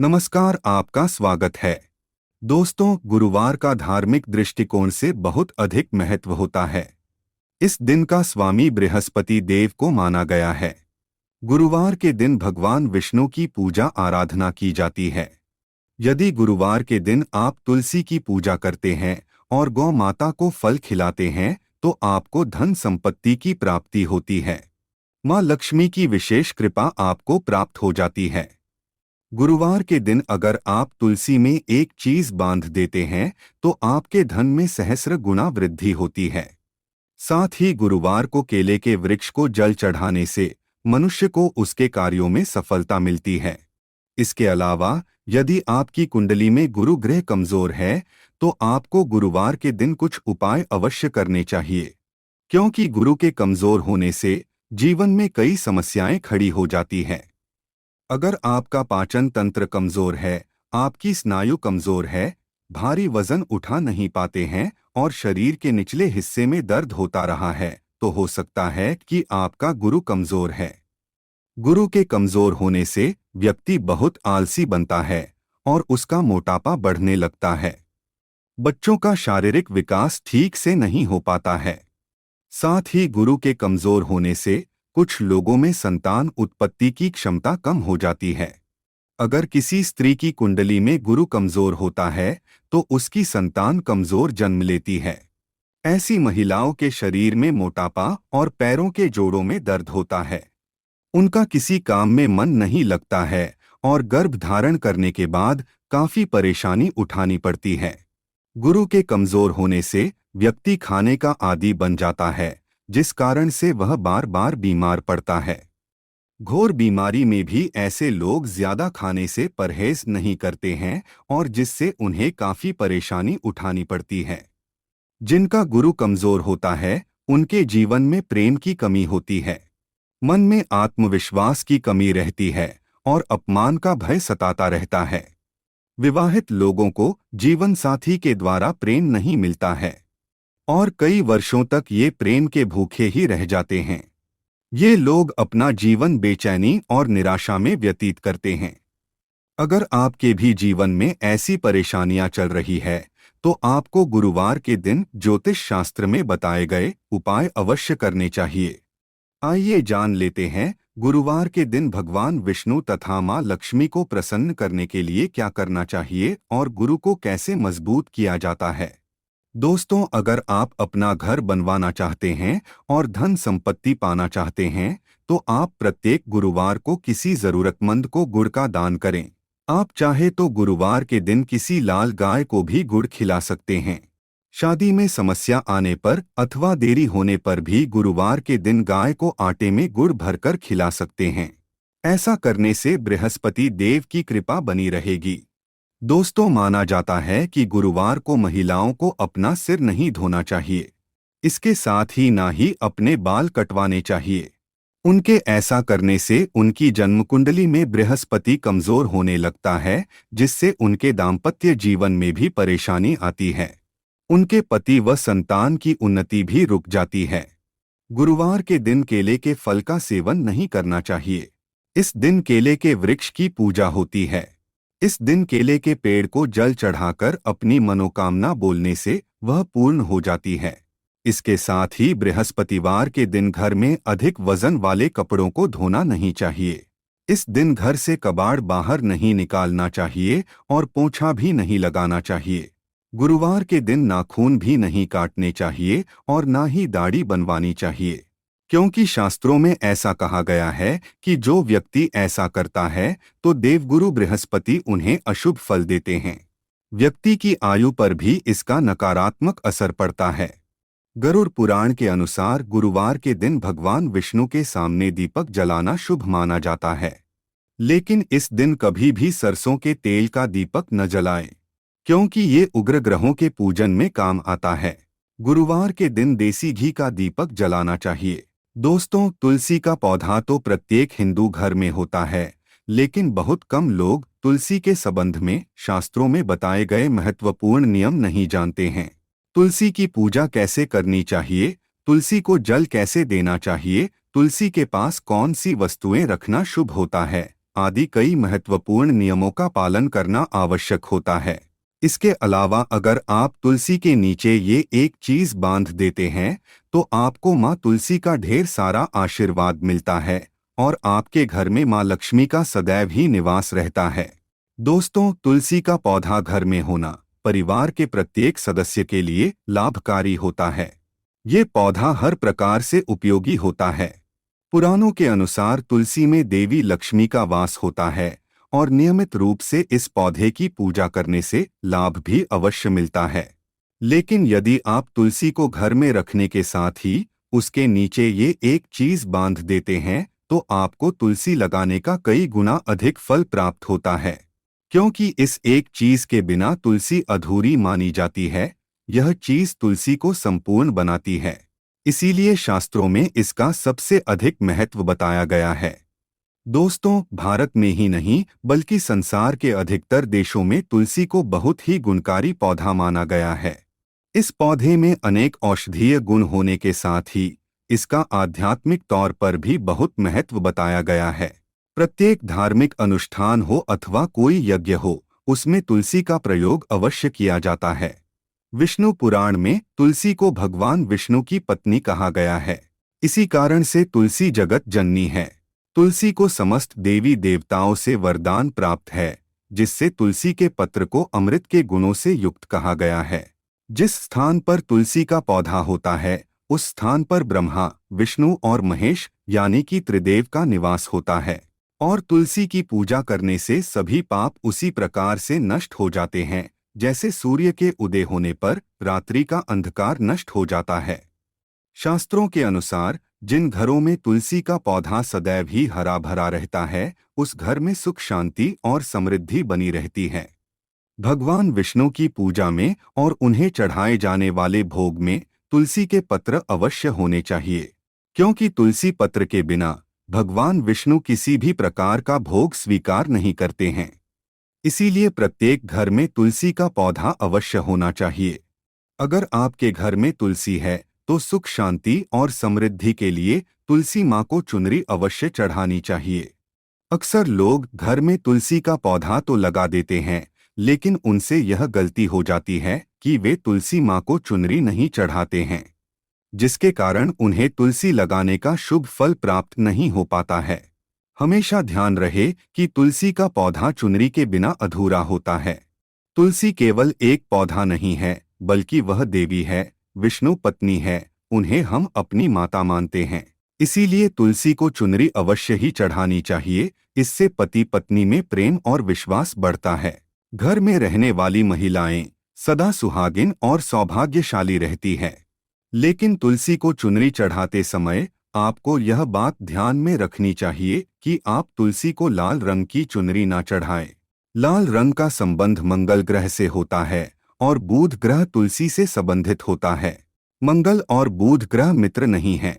नमस्कार, आपका स्वागत है। दोस्तों, गुरुवार का धार्मिक दृष्टिकोण से बहुत अधिक महत्व होता है। इस दिन का स्वामी बृहस्पति देव को माना गया है। गुरुवार के दिन भगवान विष्णु की पूजा आराधना की जाती है। यदि गुरुवार के दिन आप तुलसी की पूजा करते हैं और गौ माता को फल खिलाते हैं तो आपको धन संपत्ति की प्राप्ति होती है। माँ लक्ष्मी की विशेष कृपा आपको प्राप्त हो जाती है। गुरुवार के दिन अगर आप तुलसी में एक चीज बांध देते हैं तो आपके धन में सहस्र गुना वृद्धि होती है। साथ ही गुरुवार को केले के वृक्ष को जल चढ़ाने से मनुष्य को उसके कार्यों में सफलता मिलती है। इसके अलावा यदि आपकी कुंडली में गुरु ग्रह कमजोर है तो आपको गुरुवार के दिन कुछ उपाय अवश्य करने चाहिए, क्योंकि गुरु के कमजोर होने से जीवन में कई समस्याएं खड़ी हो जाती हैं। अगर आपका पाचन तंत्र कमजोर है, आपकी स्नायु कमजोर है, भारी वजन उठा नहीं पाते हैं और शरीर के निचले हिस्से में दर्द होता रहा है, तो हो सकता है कि आपका गुरु कमजोर है। गुरु के कमजोर होने से व्यक्ति बहुत आलसी बनता है और उसका मोटापा बढ़ने लगता है। बच्चों का शारीरिक विकास ठीक से नहीं हो पाता है। साथ ही गुरु के कमजोर होने से कुछ लोगों में संतान उत्पत्ति की क्षमता कम हो जाती है। अगर किसी स्त्री की कुंडली में गुरु कमजोर होता है तो उसकी संतान कमजोर जन्म लेती है। ऐसी महिलाओं के शरीर में मोटापा और पैरों के जोड़ों में दर्द होता है। उनका किसी काम में मन नहीं लगता है और गर्भ धारण करने के बाद काफी परेशानी उठानी पड़ती है। गुरु के कमजोर होने से व्यक्ति खाने का आदी बन जाता है, जिस कारण से वह बार बार बीमार पड़ता है। घोर बीमारी में भी ऐसे लोग ज्यादा खाने से परहेज नहीं करते हैं और जिससे उन्हें काफी परेशानी उठानी पड़ती है। जिनका गुरु कमजोर होता है उनके जीवन में प्रेम की कमी होती है, मन में आत्मविश्वास की कमी रहती है और अपमान का भय सताता रहता है। विवाहित लोगों को जीवन साथी के द्वारा प्रेम नहीं मिलता है और कई वर्षों तक ये प्रेम के भूखे ही रह जाते हैं। ये लोग अपना जीवन बेचैनी और निराशा में व्यतीत करते हैं। अगर आपके भी जीवन में ऐसी परेशानियां चल रही है तो आपको गुरुवार के दिन ज्योतिष शास्त्र में बताए गए उपाय अवश्य करने चाहिए। आइए जान लेते हैं गुरुवार के दिन भगवान विष्णु तथा माँ लक्ष्मी को प्रसन्न करने के लिए क्या करना चाहिए और गुरु को कैसे मजबूत किया जाता है। दोस्तों, अगर आप अपना घर बनवाना चाहते हैं और धन संपत्ति पाना चाहते हैं तो आप प्रत्येक गुरुवार को किसी जरूरतमंद को गुड़ का दान करें। आप चाहे तो गुरुवार के दिन किसी लाल गाय को भी गुड़ खिला सकते हैं। शादी में समस्या आने पर अथवा देरी होने पर भी गुरुवार के दिन गाय को आटे में गुड़ भरकर खिला सकते हैं। ऐसा करने से बृहस्पति देव की कृपा बनी रहेगी। दोस्तों, माना जाता है कि गुरुवार को महिलाओं को अपना सिर नहीं धोना चाहिए। इसके साथ ही ना ही अपने बाल कटवाने चाहिए। उनके ऐसा करने से उनकी जन्म कुंडली में बृहस्पति कमजोर होने लगता है, जिससे उनके दाम्पत्य जीवन में भी परेशानी आती है। उनके पति व संतान की उन्नति भी रुक जाती है। गुरुवार के दिन केले के फल का सेवन नहीं करना चाहिए। इस दिन केले के वृक्ष की पूजा होती है। इस दिन केले के पेड़ को जल चढ़ाकर अपनी मनोकामना बोलने से वह पूर्ण हो जाती है। इसके साथ ही बृहस्पतिवार के दिन घर में अधिक वजन वाले कपड़ों को धोना नहीं चाहिए। इस दिन घर से कबाड़ बाहर नहीं निकालना चाहिए और पोंछा भी नहीं लगाना चाहिए। गुरुवार के दिन नाखून भी नहीं काटने चाहिए और ना ही दाढ़ी बनवानी चाहिए, क्योंकि शास्त्रों में ऐसा कहा गया है कि जो व्यक्ति ऐसा करता है तो देवगुरु बृहस्पति उन्हें अशुभ फल देते हैं। व्यक्ति की आयु पर भी इसका नकारात्मक असर पड़ता है। गरुड़ पुराण के अनुसार गुरुवार के दिन भगवान विष्णु के सामने दीपक जलाना शुभ माना जाता है, लेकिन इस दिन कभी भी सरसों के तेल का दीपक न जलाएं, क्योंकि ये उग्र ग्रहों के पूजन में काम आता है। गुरुवार के दिन देसी घी का दीपक जलाना चाहिए। दोस्तों, तुलसी का पौधा तो प्रत्येक हिंदू घर में होता है, लेकिन बहुत कम लोग तुलसी के संबंध में शास्त्रों में बताए गए महत्वपूर्ण नियम नहीं जानते हैं। तुलसी की पूजा कैसे करनी चाहिए, तुलसी को जल कैसे देना चाहिए, तुलसी के पास कौन सी वस्तुएं रखना शुभ होता है, आदि कई महत्वपूर्ण नियमों का पालन करना आवश्यक होता है। इसके अलावा अगर आप तुलसी के नीचे ये एक चीज बांध देते हैं तो आपको माँ तुलसी का ढेर सारा आशीर्वाद मिलता है और आपके घर में माँ लक्ष्मी का सदैव ही निवास रहता है। दोस्तों, तुलसी का पौधा घर में होना परिवार के प्रत्येक सदस्य के लिए लाभकारी होता है। ये पौधा हर प्रकार से उपयोगी होता है। पुराणों के अनुसार तुलसी में देवी लक्ष्मी का वास होता है और नियमित रूप से इस पौधे की पूजा करने से लाभ भी अवश्य मिलता है। लेकिन यदि आप तुलसी को घर में रखने के साथ ही उसके नीचे ये एक चीज बांध देते हैं तो आपको तुलसी लगाने का कई गुना अधिक फल प्राप्त होता है, क्योंकि इस एक चीज के बिना तुलसी अधूरी मानी जाती है। यह चीज तुलसी को संपूर्ण बनाती है, इसीलिए शास्त्रों में इसका सबसे अधिक महत्व बताया गया है। दोस्तों, भारत में ही नहीं बल्कि संसार के अधिकतर देशों में तुलसी को बहुत ही गुणकारी पौधा माना गया है। इस पौधे में अनेक औषधीय गुण होने के साथ ही इसका आध्यात्मिक तौर पर भी बहुत महत्व बताया गया है। प्रत्येक धार्मिक अनुष्ठान हो अथवा कोई यज्ञ हो, उसमें तुलसी का प्रयोग अवश्य किया जाता है। विष्णु पुराण में तुलसी को भगवान विष्णु की पत्नी कहा गया है। इसी कारण से तुलसी जगत जननी है। तुलसी को समस्त देवी देवताओं से वरदान प्राप्त है, जिससे तुलसी के पत्र को अमृत के गुणों से युक्त कहा गया है। जिस स्थान पर तुलसी का पौधा होता है उस स्थान पर ब्रह्मा, विष्णु और महेश यानी कि त्रिदेव का निवास होता है। और तुलसी की पूजा करने से सभी पाप उसी प्रकार से नष्ट हो जाते हैं जैसे सूर्य के उदय होने पर रात्रि का अंधकार नष्ट हो जाता है। शास्त्रों के अनुसार जिन घरों में तुलसी का पौधा सदैव ही हरा भरा रहता है उस घर में सुख शांति और समृद्धि बनी रहती है। भगवान विष्णु की पूजा में और उन्हें चढ़ाए जाने वाले भोग में तुलसी के पत्र अवश्य होने चाहिए, क्योंकि तुलसी पत्र के बिना भगवान विष्णु किसी भी प्रकार का भोग स्वीकार नहीं करते हैं। इसीलिए प्रत्येक घर में तुलसी का पौधा अवश्य होना चाहिए। अगर आपके घर में तुलसी है तो सुख शांति और समृद्धि के लिए तुलसी माँ को चुनरी अवश्य चढ़ानी चाहिए। अक्सर लोग घर में तुलसी का पौधा तो लगा देते हैं, लेकिन उनसे यह गलती हो जाती है कि वे तुलसी माँ को चुनरी नहीं चढ़ाते हैं, जिसके कारण उन्हें तुलसी लगाने का शुभ फल प्राप्त नहीं हो पाता है। हमेशा ध्यान रहे कि तुलसी का पौधा चुनरी के बिना अधूरा होता है। तुलसी केवल एक पौधा नहीं है, बल्कि वह देवी है, विष्णु पत्नी है, उन्हें हम अपनी माता मानते हैं। इसीलिए तुलसी को चुनरी अवश्य ही चढ़ानी चाहिए। इससे पति पत्नी में प्रेम और विश्वास बढ़ता है। घर में रहने वाली महिलाएं सदा सुहागिन और सौभाग्यशाली रहती है। लेकिन तुलसी को चुनरी चढ़ाते समय आपको यह बात ध्यान में रखनी चाहिए कि आप तुलसी को लाल रंग की चुनरी ना चढ़ाएं। लाल रंग का संबंध मंगल ग्रह से होता है और बुध ग्रह तुलसी से संबंधित होता है। मंगल और बुध ग्रह मित्र नहीं हैं।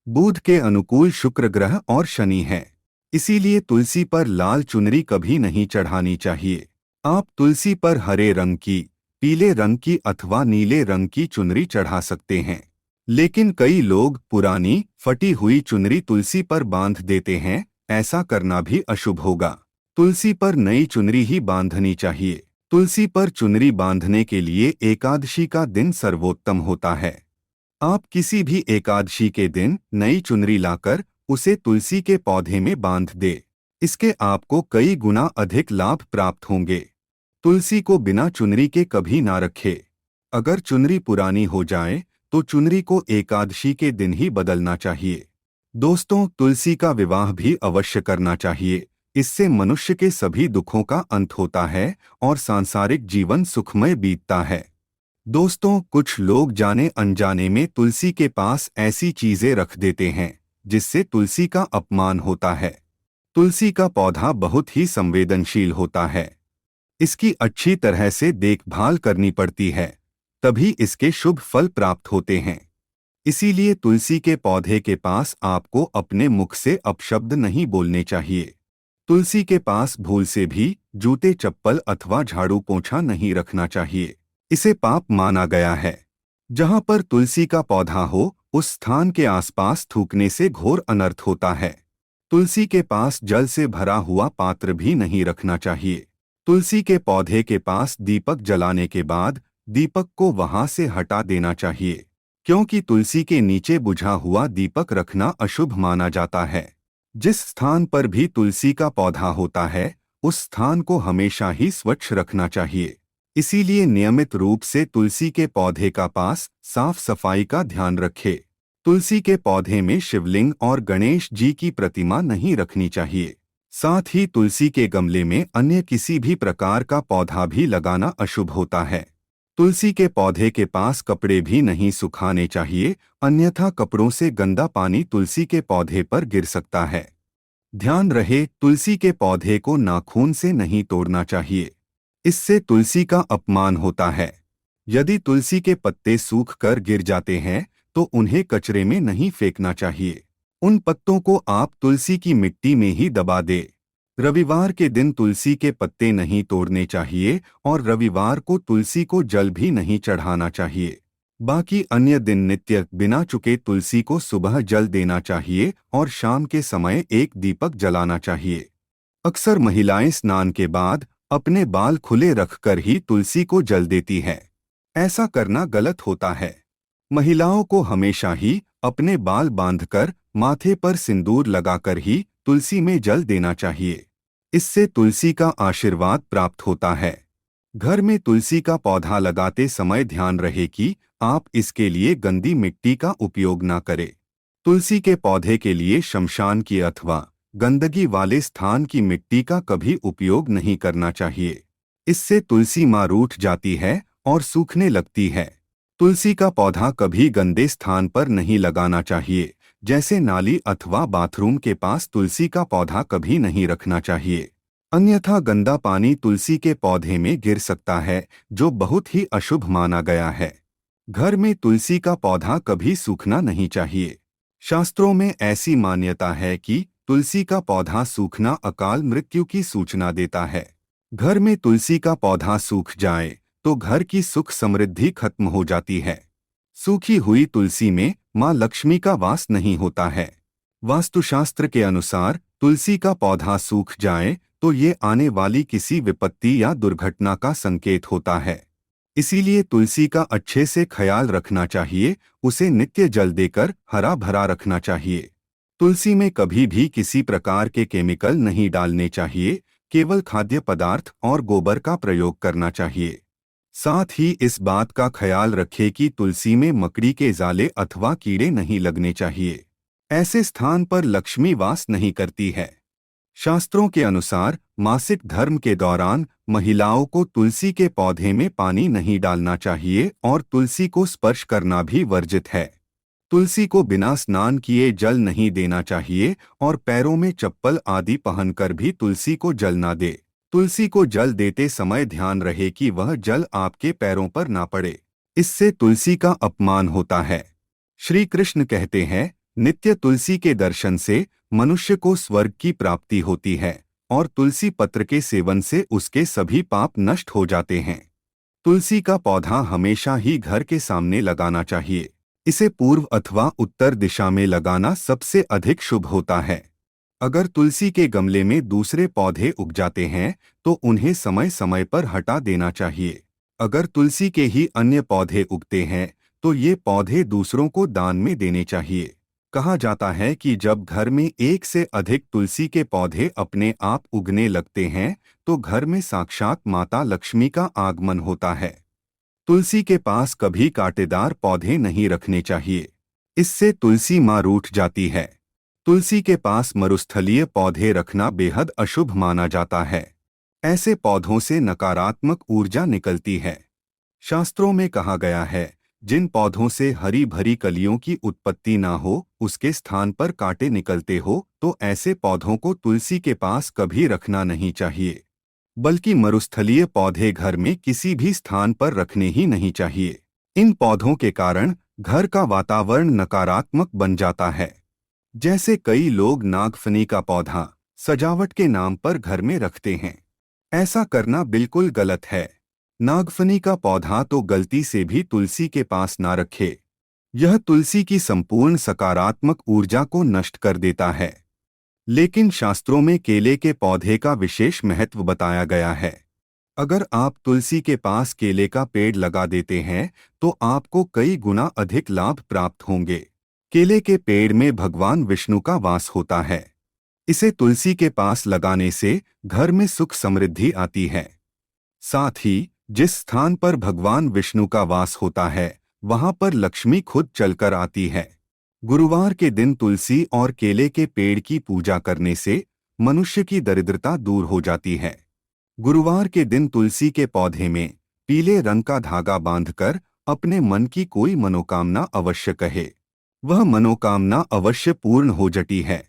बुध के अनुकूल शुक्र ग्रह और शनि है। इसीलिए तुलसी पर लाल चुनरी कभी नहीं चढ़ानी चाहिए। आप तुलसी पर हरे रंग की, पीले रंग की अथवा नीले रंग की चुनरी चढ़ा सकते हैं। लेकिन कई लोग पुरानी फटी हुई चुनरी तुलसी पर बांध देते हैं। ऐसा करना भी अशुभ होगा। तुलसी पर नई चुनरी ही बांधनी चाहिए। तुलसी पर चुनरी बांधने के लिए एकादशी का दिन सर्वोत्तम होता है। आप किसी भी एकादशी के दिन नई चुनरी लाकर उसे तुलसी के पौधे में बांध दे। इसके आपको कई गुना अधिक लाभ प्राप्त होंगे। तुलसी को बिना चुनरी के कभी ना रखे। अगर चुनरी पुरानी हो जाए तो चुनरी को एकादशी के दिन ही बदलना चाहिए। दोस्तों, तुलसी का विवाह भी अवश्य करना चाहिए। इससे मनुष्य के सभी दुखों का अंत होता है और सांसारिक जीवन सुखमय बीतता है। दोस्तों, कुछ लोग जाने अनजाने में तुलसी के पास ऐसी चीजें रख देते हैं जिससे तुलसी का अपमान होता है। तुलसी का पौधा बहुत ही संवेदनशील होता है। इसकी अच्छी तरह से देखभाल करनी पड़ती है, तभी इसके शुभ फल प्राप्त होते हैं। इसीलिए तुलसी के पौधे के पास आपको अपने मुख से अपशब्द नहीं बोलने चाहिए। तुलसी के पास भूल से भी जूते चप्पल अथवा झाड़ू पोंछा नहीं रखना चाहिए। इसे पाप माना गया है। जहाँ पर तुलसी का पौधा हो उस स्थान के आसपास थूकने से घोर अनर्थ होता है। तुलसी के पास जल से भरा हुआ पात्र भी नहीं रखना चाहिए। तुलसी के पौधे के पास दीपक जलाने के बाद दीपक को वहां से हटा देना चाहिए, क्योंकि तुलसी के नीचे बुझा हुआ दीपक रखना अशुभ माना जाता है। जिस स्थान पर भी तुलसी का पौधा होता है, उस स्थान को हमेशा ही स्वच्छ रखना चाहिए। इसीलिए नियमित रूप से तुलसी के पौधे का पास साफ सफाई का ध्यान रखें। तुलसी के पौधे में शिवलिंग और गणेश जी की प्रतिमा नहीं रखनी चाहिए। साथ ही तुलसी के गमले में अन्य किसी भी प्रकार का पौधा भी लगाना अशुभ होता है। तुलसी के पौधे के पास कपड़े भी नहीं सुखाने चाहिए, अन्यथा कपड़ों से गंदा पानी तुलसी के पौधे पर गिर सकता है। ध्यान रहे, तुलसी के पौधे को नाखून से नहीं तोड़ना चाहिए। इससे तुलसी का अपमान होता है। यदि तुलसी के पत्ते सूख कर गिर जाते हैं तो उन्हें कचरे में नहीं फेंकना चाहिए। उन पत्तों को आप तुलसी की मिट्टी में ही दबा दे। रविवार के दिन तुलसी के पत्ते नहीं तोड़ने चाहिए और रविवार को तुलसी को जल भी नहीं चढ़ाना चाहिए। बाकी अन्य दिन नित्य बिना चुके तुलसी को सुबह जल देना चाहिए और शाम के समय एक दीपक जलाना चाहिए। अक्सर महिलाएं स्नान के बाद अपने बाल खुले रखकर ही तुलसी को जल देती हैं। ऐसा करना गलत होता है। महिलाओं को हमेशा ही अपने बाल बांधकर माथे पर सिंदूर लगाकर ही तुलसी में जल देना चाहिए। इससे तुलसी का आशीर्वाद प्राप्त होता है। घर में तुलसी का पौधा लगाते समय ध्यान रहे कि आप इसके लिए गंदी मिट्टी का उपयोग न करें। तुलसी के पौधे के लिए शमशान की अथवा गंदगी वाले स्थान की मिट्टी का कभी उपयोग नहीं करना चाहिए। इससे तुलसी मां रूठ जाती है और सूखने लगती है। तुलसी का पौधा कभी गंदे स्थान पर नहीं लगाना चाहिए, जैसे नाली अथवा बाथरूम के पास तुलसी का पौधा कभी नहीं रखना चाहिए। अन्यथा गंदा पानी तुलसी के पौधे में गिर सकता है, जो बहुत ही अशुभ माना गया है। घर में तुलसी का पौधा कभी सूखना नहीं चाहिए। शास्त्रों में ऐसी मान्यता है कि तुलसी का पौधा सूखना अकाल मृत्यु की सूचना देता है। घर में तुलसी का पौधा सूख जाए तो घर की सुख समृद्धि खत्म हो जाती है। सूखी हुई तुलसी में मां लक्ष्मी का वास नहीं होता है। वास्तुशास्त्र के अनुसार तुलसी का पौधा सूख जाए तो ये आने वाली किसी विपत्ति या दुर्घटना का संकेत होता है। इसीलिए तुलसी का अच्छे से ख्याल रखना चाहिए, उसे नित्य जल देकर हरा भरा रखना चाहिए। तुलसी में कभी भी किसी प्रकार के केमिकल नहीं डालने चाहिए, केवल खाद्य पदार्थ और गोबर का प्रयोग करना चाहिए। साथ ही इस बात का ख्याल रखें कि तुलसी में मकड़ी के जाले अथवा कीड़े नहीं लगने चाहिए। ऐसे स्थान पर लक्ष्मी वास नहीं करती है। शास्त्रों के अनुसार मासिक धर्म के दौरान महिलाओं को तुलसी के पौधे में पानी नहीं डालना चाहिए और तुलसी को स्पर्श करना भी वर्जित है। तुलसी को बिना स्नान किए जल नहीं देना चाहिए और पैरों में चप्पल आदि पहनकर भी तुलसी को जल ना दे। तुलसी को जल देते समय ध्यान रहे कि वह जल आपके पैरों पर ना पड़े, इससे तुलसी का अपमान होता है। श्री कृष्ण कहते हैं, नित्य तुलसी के दर्शन से मनुष्य को स्वर्ग की प्राप्ति होती है और तुलसी पत्र के सेवन से उसके सभी पाप नष्ट हो जाते हैं। तुलसी का पौधा हमेशा ही घर के सामने लगाना चाहिए। इसे पूर्व अथवा उत्तर दिशा में लगाना सबसे अधिक शुभ होता है। अगर तुलसी के गमले में दूसरे पौधे उग जाते हैं तो उन्हें समय समय पर हटा देना चाहिए। अगर तुलसी के ही अन्य पौधे उगते हैं तो ये पौधे दूसरों को दान में देने चाहिए। कहा जाता है कि जब घर में एक से अधिक तुलसी के पौधे अपने आप उगने लगते हैं तो घर में साक्षात माता लक्ष्मी का आगमन होता है। तुलसी के पास कभी कांटेदार पौधे नहीं रखने चाहिए, इससे तुलसी मां रूठ जाती है। तुलसी के पास मरुस्थलीय पौधे रखना बेहद अशुभ माना जाता है। ऐसे पौधों से नकारात्मक ऊर्जा निकलती है। शास्त्रों में कहा गया है, जिन पौधों से हरी भरी कलियों की उत्पत्ति ना हो, उसके स्थान पर कांटे निकलते हो, तो ऐसे पौधों को तुलसी के पास कभी रखना नहीं चाहिए। बल्कि मरुस्थलीय पौधे घर में किसी भी स्थान पर रखने ही नहीं चाहिए। इन पौधों के कारण घर का वातावरण नकारात्मक बन जाता है। जैसे कई लोग नागफनी का पौधा सजावट के नाम पर घर में रखते हैं। ऐसा करना बिल्कुल गलत है। नागफनी का पौधा तो गलती से भी तुलसी के पास ना रखे। यह तुलसी की संपूर्ण सकारात्मक ऊर्जा को नष्ट कर देता है। लेकिन शास्त्रों में केले के पौधे का विशेष महत्व बताया गया है। अगर आप तुलसी के पास केले का पेड़ लगा देते हैं तो आपको कई गुना अधिक लाभ प्राप्त होंगे। केले के पेड़ में भगवान विष्णु का वास होता है। इसे तुलसी के पास लगाने से घर में सुख समृद्धि आती है। साथ ही जिस स्थान पर भगवान विष्णु का वास होता है वहां पर लक्ष्मी खुद चलकर आती है। गुरुवार के दिन तुलसी और केले के पेड़ की पूजा करने से मनुष्य की दरिद्रता दूर हो जाती है। गुरुवार के दिन तुलसी के पौधे में पीले रंग का धागा बांधकर अपने मन की कोई मनोकामना अवश्य कहे, वह मनोकामना अवश्य पूर्ण हो जाती है।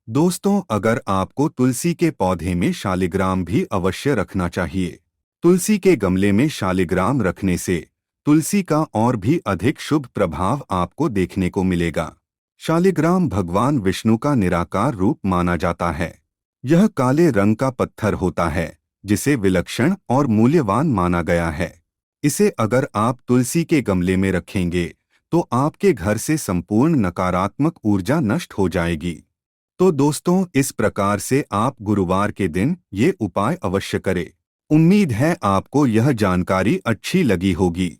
दोस्तों, अगर आपको तुलसी के पौधे में शालिग्राम भी अवश्य रखना चाहिए। तुलसी के गमले में शालिग्राम रखने से तुलसी का और भी अधिक शुभ प्रभाव आपको देखने को मिलेगा। शालिग्राम भगवान विष्णु का निराकार रूप माना जाता है। यह काले रंग का पत्थर होता है जिसे विलक्षण और मूल्यवान माना गया है। इसे अगर आप तुलसी के गमले में रखेंगे तो आपके घर से संपूर्ण नकारात्मक ऊर्जा नष्ट हो जाएगी। तो दोस्तों, इस प्रकार से आप गुरुवार के दिन ये उपाय अवश्य करें। उम्मीद है आपको यह जानकारी अच्छी लगी होगी।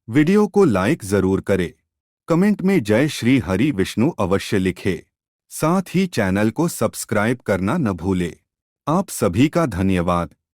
वीडियो को लाइक जरूर करें। कमेंट में जय श्री हरि विष्णु अवश्य लिखें। साथ ही चैनल को सब्सक्राइब करना न भूलें। आप सभी का धन्यवाद।